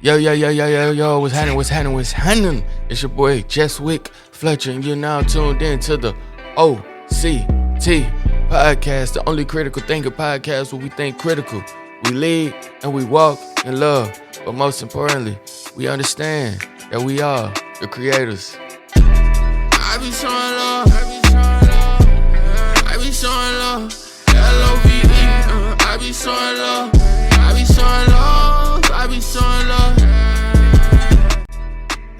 Yo, what's happening? It's your boy Jeswic, Fletcher, and you're now tuned in to the OCT podcast, the only critical thinker podcast where we think critical, we lead, and we walk in love. But most importantly, we understand that we are the creators. I be showing love, I be showing love, L-O-V-E, I be showing love, I be showing love.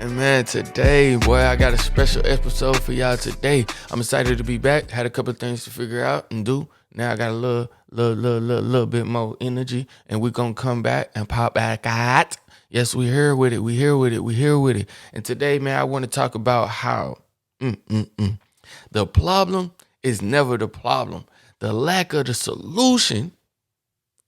And man, today, boy, I got a special episode for y'all today. I'm excited to be back. Had a couple of things to figure out and do. Now I got a little bit more energy, and we're gonna come back and pop back out. Yes, we here with it. And today, man, I want to talk about how the problem is never the problem. The lack of the solution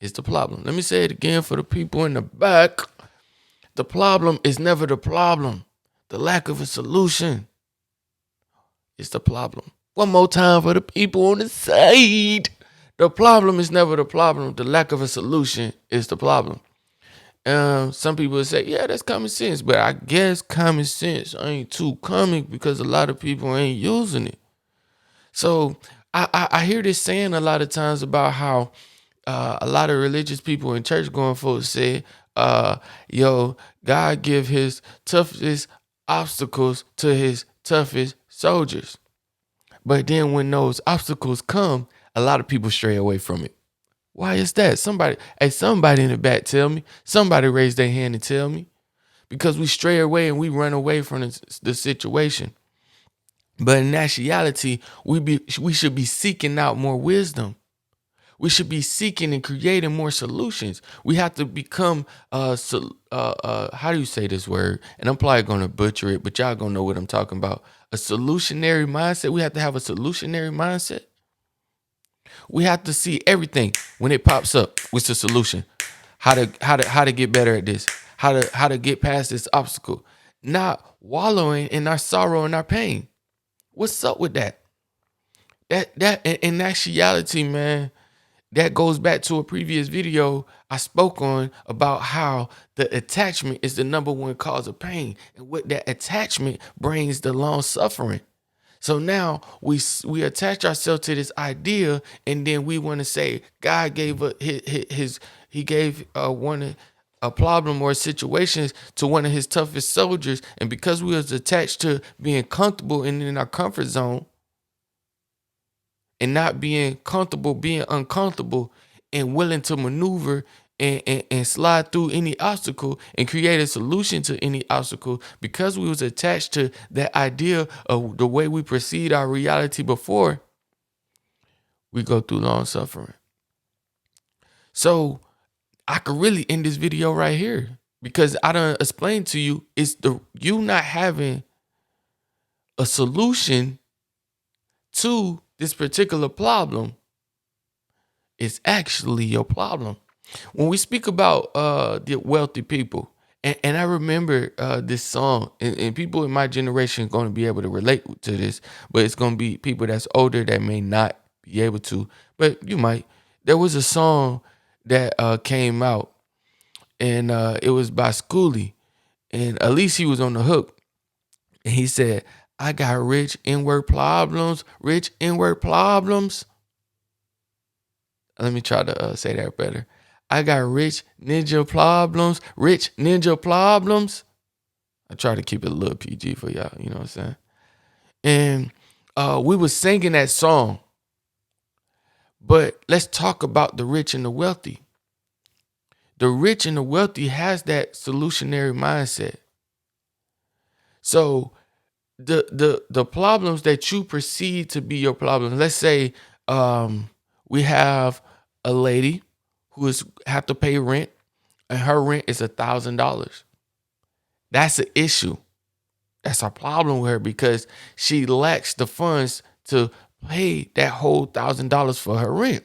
is the problem. Let me say it again for the people in the back. The problem is never the problem. The lack of a solution is the problem. One more time for the people on the side. The problem is never the problem. The lack of a solution is the problem. Some people say, yeah, that's common sense. But I guess common sense ain't too common because a lot of people ain't using it. So I hear this saying a lot of times about how a lot of religious people and church going folks say, God give his toughest obstacles to his toughest soldiers. But then when those obstacles come, a lot of people stray away from it. Why is that? Somebody in the back tell me. Somebody raise their hand and tell me. Because we stray away and we run away from the situation. But in actuality, we should be seeking out more wisdom. We should be seeking and creating more solutions. We have to become, how do you say this word? And I'm probably going to butcher it, but y'all going to know what I'm talking about. A solutionary mindset. We have to have a solutionary mindset. We have to see everything when it pops up. What's the solution? How to get better at this? How to get past this obstacle? Not wallowing in our sorrow and our pain. What's up with that? That in actuality, man. That goes back to a previous video I spoke on about how the attachment is the number one cause of pain. And what that attachment brings the long suffering. So now we attach ourselves to this idea, and then we want to say God gave he gave a problem or situations to one of his toughest soldiers. And because we was attached to being comfortable and in our comfort zone, and not being comfortable, being uncomfortable, and willing to maneuver and slide through any obstacle and create a solution to any obstacle, because we was attached to that idea of the way we perceived our reality before, we go through long suffering. So I could really end this video right here, because I done explained to you, it's you not having a solution to this particular problem is actually your problem. When we speak about the wealthy people, and I remember this song, and people in my generation are going to be able to relate to this, but it's going to be people that's older that may not be able to, but you might. There was a song that came out, and it was by Schoolie, and at least he was on the hook, and he said, I got rich inward problems. Let me try to say that better. I got rich ninja problems. I try to keep it a little PG for y'all, you know what I'm saying? And we was singing that song. But let's talk about the rich and the wealthy. The rich and the wealthy has that solutionary mindset. So the problems that you perceive to be your problems. Let's say we have a lady who have to pay rent, and her rent is $1,000. That's an issue. That's a problem with her because she lacks the funds to pay that whole $1,000 for her rent.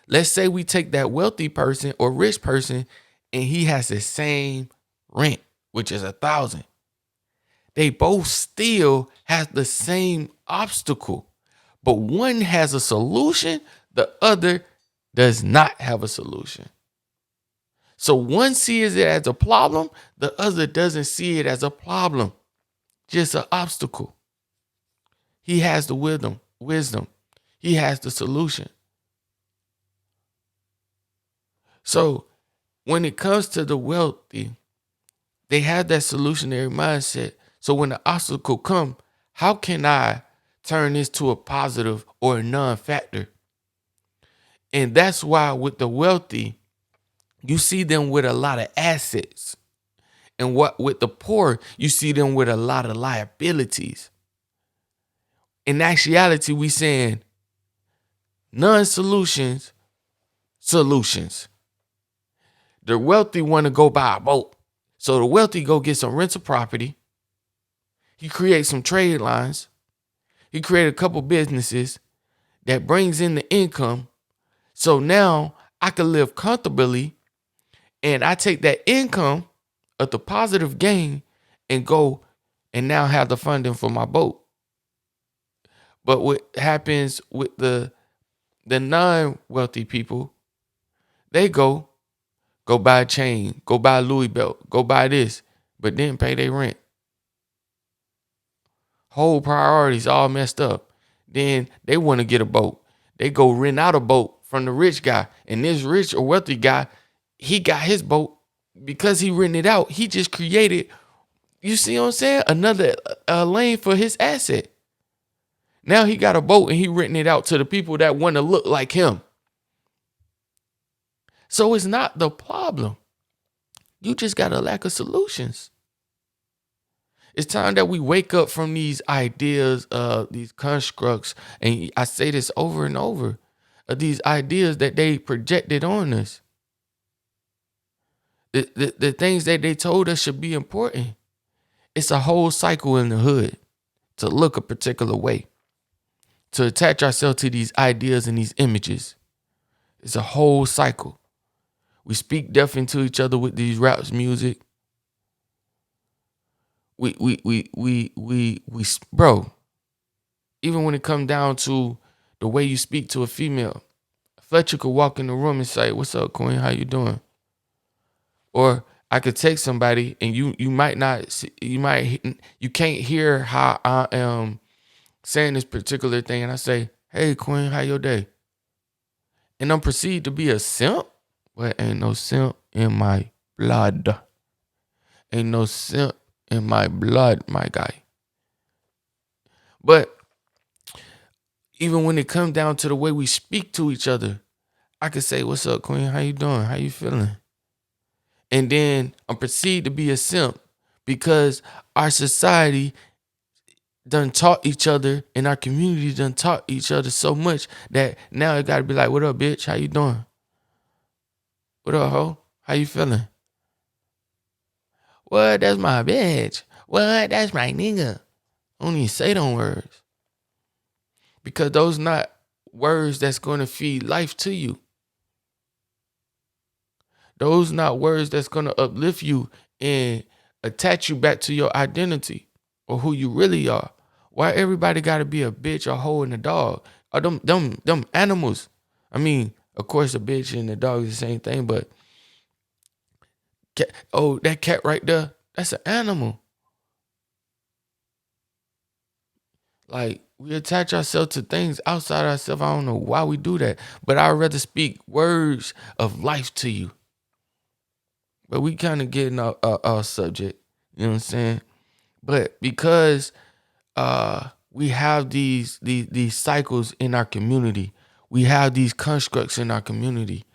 Let's say we take that wealthy person or rich person, and he has the same rent, which is $1,000. They both still have the same obstacle, but one has a solution, the other does not have a solution. So one sees it as a problem, the other doesn't see it as a problem, just an obstacle. He has the wisdom. He has the solution. So when it comes to the wealthy, they have that solutionary mindset. So when the obstacle comes, how can I turn this to a positive or a non-factor? And that's why with the wealthy, you see them with a lot of assets. And what with the poor, you see them with a lot of liabilities. In actuality, we saying non-solutions, solutions. The wealthy want to go buy a boat. So the wealthy go get some rental property. He creates some trade lines. He created a couple businesses that brings in the income. So now I can live comfortably, and I take that income of the positive gain and go and now have the funding for my boat. But what happens with the non-wealthy people, they go buy a chain, go buy a Louis belt, go buy this, but then pay their rent. Whole priorities all messed up. Then they want to get a boat. They go rent out a boat from the rich guy. And this rich or wealthy guy, he got his boat because he rented it out. He just created, you see what I'm saying? Another lane for his asset. Now he got a boat and he renting it out to the people that want to look like him. So it's not the problem. You just got a lack of solutions. It's time that we wake up from these ideas, these constructs, and I say this over and over, of these ideas that they projected on us. The things that they told us should be important. It's a whole cycle in the hood to look a particular way, to attach ourselves to these ideas and these images. It's a whole cycle. We speak deaf into each other with these raps music. Bro, even when it comes down to the way you speak to a female, Fletcher could walk in the room and say, "What's up, Queen? How you doing?" Or I could text somebody and you can't hear how I am saying this particular thing, and I say, "Hey, Queen, how your day?" And I'm perceived to be a simp, but ain't no simp in my blood. Ain't no simp in my blood, my guy. But even when it comes down to the way we speak to each other, I could say, "What's up, Queen? How you doing? How you feeling?" And then I'm perceived to be a simp because our society done taught each other and our community done taught each other so much that now it gotta be like, "What up, bitch? How you doing? What up, ho? How you feeling?" "What? That's my bitch. What? That's my nigga." I don't even say them words because those not words that's going to feed life to you. Those not words that's going to uplift you and attach you back to your identity or who you really are. Why everybody got to be a bitch, a hoe, and a dog? Or them animals. I mean, of course, a bitch and a dog is the same thing, but that cat right there, that's an animal. Like, we attach ourselves to things outside ourselves. I don't know why we do that, but I'd rather speak words of life to you. But we kind of getting our subject, you know what I'm saying? But because we have these cycles in our community, we have these constructs in our community.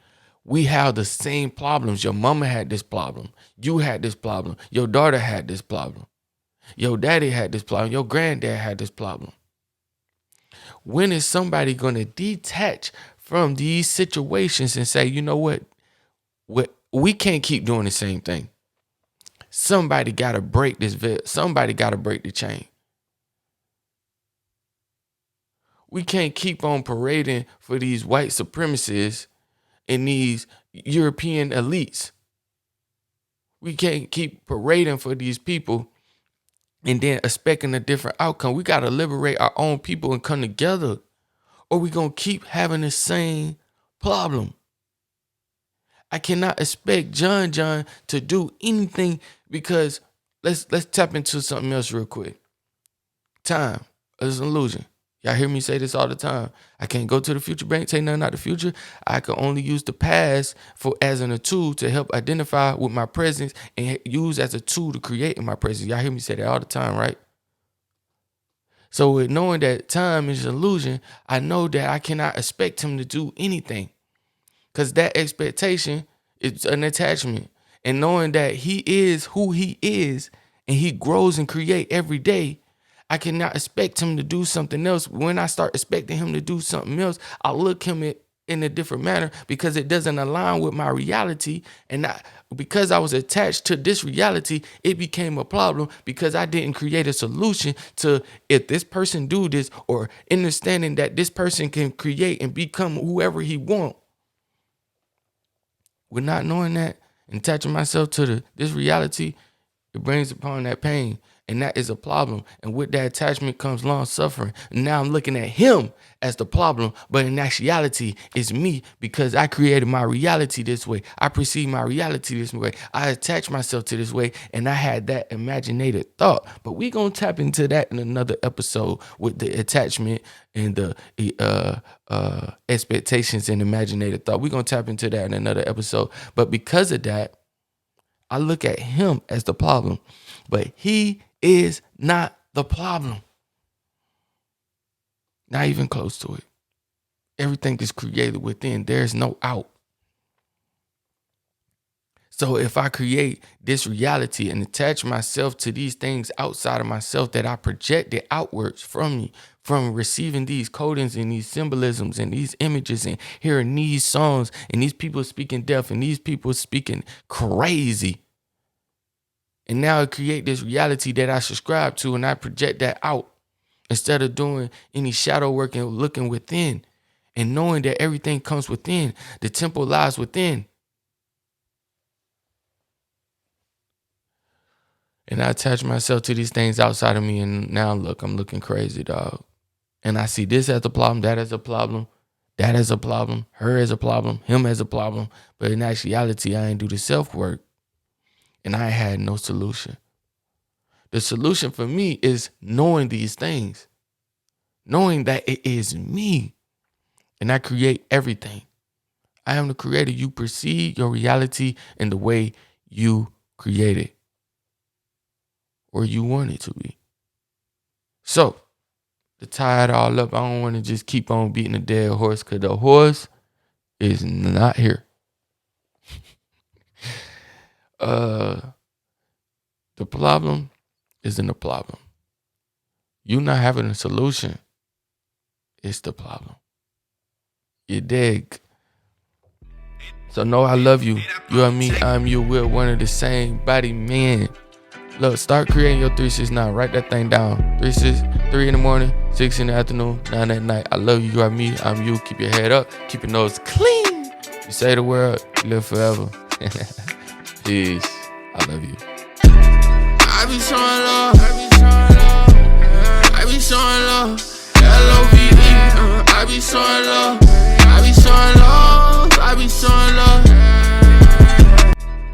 We have the same problems. Your mama had this problem. You had this problem. Your daughter had this problem. Your daddy had this problem. Your granddad had this problem. When is somebody going to detach from these situations and say, "You know what? We can't keep doing the same thing. Somebody got to break this somebody got to break the chain. We can't keep on parading for these white supremacists and these European elites. We can't keep parading for these people and then expecting a different outcome. We got to liberate our own people and come together, or we going to keep having the same problem." I cannot expect John to do anything because let's tap into something else real quick. Time is an illusion. Y'all hear me say this all the time. I can't go to the future bank, take nothing out the future. I can only use the past as a tool to help identify with my presence and use as a tool to create in my presence. Y'all hear me say that all the time, right? So with knowing that time is an illusion, I know that I cannot expect him to do anything because that expectation is an attachment. And knowing that he is who he is and he grows and create every day, I cannot expect him to do something else. When I start expecting him to do something else, I look him in a different manner because it doesn't align with my reality. And because I was attached to this reality, it became a problem because I didn't create a solution to if this person do this or understanding that this person can create and become whoever he want. With not knowing that and attaching myself to this reality, it brings upon that pain. And that is a problem. And with that attachment comes long suffering. And now I'm looking at him as the problem. But in actuality, it's me because I created my reality this way. I perceive my reality this way. I attach myself to this way. And I had that imaginated thought. But we're going to tap into that in another episode with the attachment and the expectations and imaginated thought. We're going to tap into that in another episode. But because of that, I look at him as the problem. But he is not the problem. Not even close to it. Everything is created within. There's no out. So if I create this reality and attach myself to these things outside of myself that I projected outwards from me, from receiving these codings and these symbolisms and these images and hearing these songs and these people speaking deaf and these people speaking crazy. And now I create this reality that I subscribe to and I project that out instead of doing any shadow work and looking within and knowing that everything comes within. The temple lies within. And I attach myself to these things outside of me. And now look, I'm looking crazy, dog. And I see this as a problem, that as a problem, that as a problem, her as a problem, him as a problem. But in actuality, I ain't do the self-work. And I had no solution. The solution for me is knowing these things. Knowing that it is me. And I create everything. I am the creator. You perceive your reality in the way you create it. Or you want it to be. So, to tie it all up, I don't want to just keep on beating a dead horse because the horse is not here. The problem isn't the problem. You not having a solution is the problem. You dig? So know I love you. You are me, I'm you. We're one of the same body, man. Look, start creating your 369. Write that thing down. 3 in the morning, 6 in the afternoon, 9 at night. I love you. You are me, I'm you. Keep your head up. Keep your nose clean. You say the word, you live forever. Peace. I love you. I be showing